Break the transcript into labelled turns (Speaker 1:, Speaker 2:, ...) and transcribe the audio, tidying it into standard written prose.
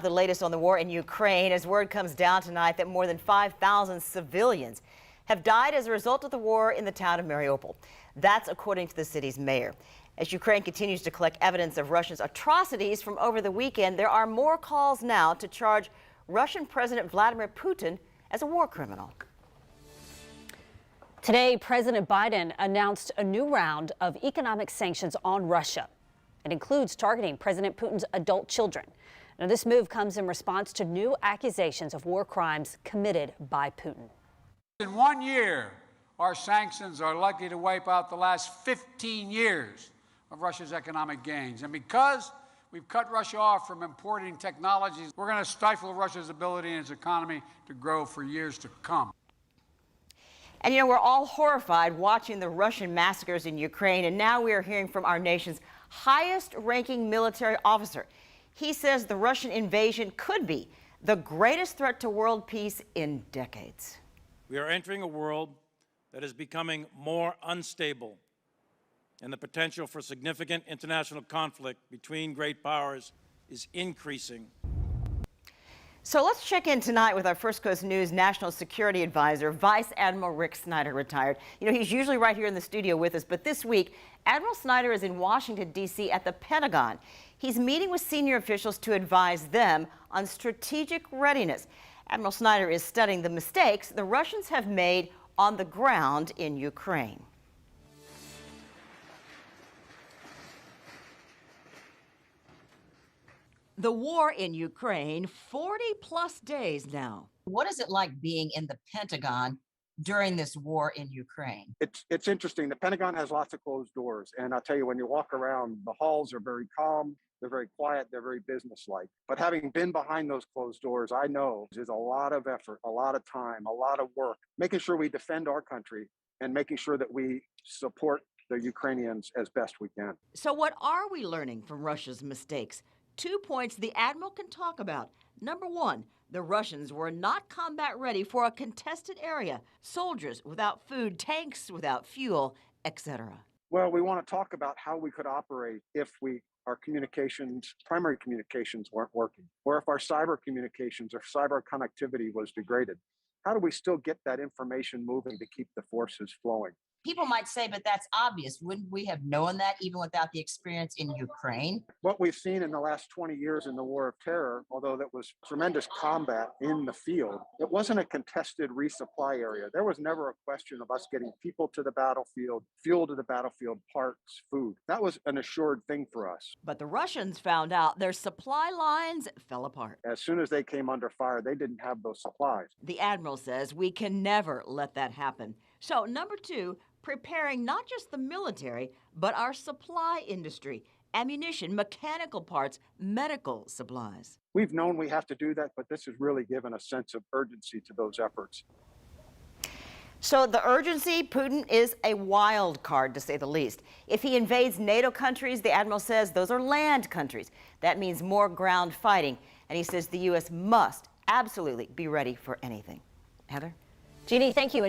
Speaker 1: The latest on the war in Ukraine as word comes down tonight that more than 5,000 civilians have died as a result of the war in the town of Mariupol. That's according to the city's mayor. As Ukraine continues to collect evidence of Russia's atrocities from over the weekend, there are more calls now to charge Russian President Vladimir Putin as a war criminal.
Speaker 2: Today, President Biden announced a new round of economic sanctions on Russia. It includes targeting President Putin's adult children. Now, this move comes in response to new accusations of war crimes committed by Putin.
Speaker 3: In 1 year, our sanctions are likely to wipe out the last 15 years of Russia's economic gains. And because we've cut Russia off from importing technologies, we're going to stifle Russia's ability and its economy to grow for years to come.
Speaker 1: And you know, we're all horrified watching the Russian massacres in Ukraine, and now we are hearing from our nation's highest-ranking military officer. He says the Russian invasion could be the greatest threat to world peace in decades.
Speaker 4: We are entering a world that is becoming more unstable, and the potential for significant international conflict between great powers is increasing.
Speaker 1: So let's check in tonight with our First Coast News National Security Advisor, Vice Admiral Rick Snyder, retired. You know, he's usually right here in the studio with us, but this week, Admiral Snyder is in Washington, D.C. at the Pentagon. He's meeting with senior officials to advise them on strategic readiness. Admiral Snyder is studying the mistakes the Russians have made on the ground in Ukraine. The war in Ukraine, 40-plus days now.
Speaker 5: What is it like being in the Pentagon during this war in Ukraine?
Speaker 6: It's interesting. The Pentagon has lots of closed doors. And I'll tell you, when you walk around, the halls are very calm. They're very quiet. They're very businesslike. But having been behind those closed doors, I know there's a lot of effort, a lot of time, a lot of work, making sure we defend our country and making sure that we support the Ukrainians as best we can.
Speaker 1: So what are we learning from Russia's mistakes? 2 points the Admiral can talk about. Number one, the Russians were not combat ready for a contested area. Soldiers without food, tanks without fuel, etc.
Speaker 6: Well, we want to talk about how we could operate if our communications, primary communications weren't working, or if our cyber communications or cyber connectivity was degraded. How do we still get that information moving to keep the forces flowing?
Speaker 5: People might say, but that's obvious. Wouldn't we have known that even without the experience in Ukraine?
Speaker 6: What we've seen in the last 20 years in the war of terror, although that was tremendous combat in the field, it wasn't a contested resupply area. There was never a question of us getting people to the battlefield, fuel to the battlefield, parts, food. That was an assured thing for us.
Speaker 1: But the Russians found out their supply lines fell apart.
Speaker 6: As soon as they came under fire, they didn't have those supplies.
Speaker 1: The Admiral says we can never let that happen. So number two, preparing not just the military, but our supply industry, ammunition, mechanical parts, medical supplies.
Speaker 6: We've known we have to do that, but this has really given a sense of urgency to those efforts.
Speaker 1: So the urgency, Putin is a wild card, to say the least. If he invades NATO countries, the Admiral says those are land countries. That means more ground fighting. And he says the U.S. must absolutely be ready for anything. Heather?
Speaker 2: Jeannie, thank you.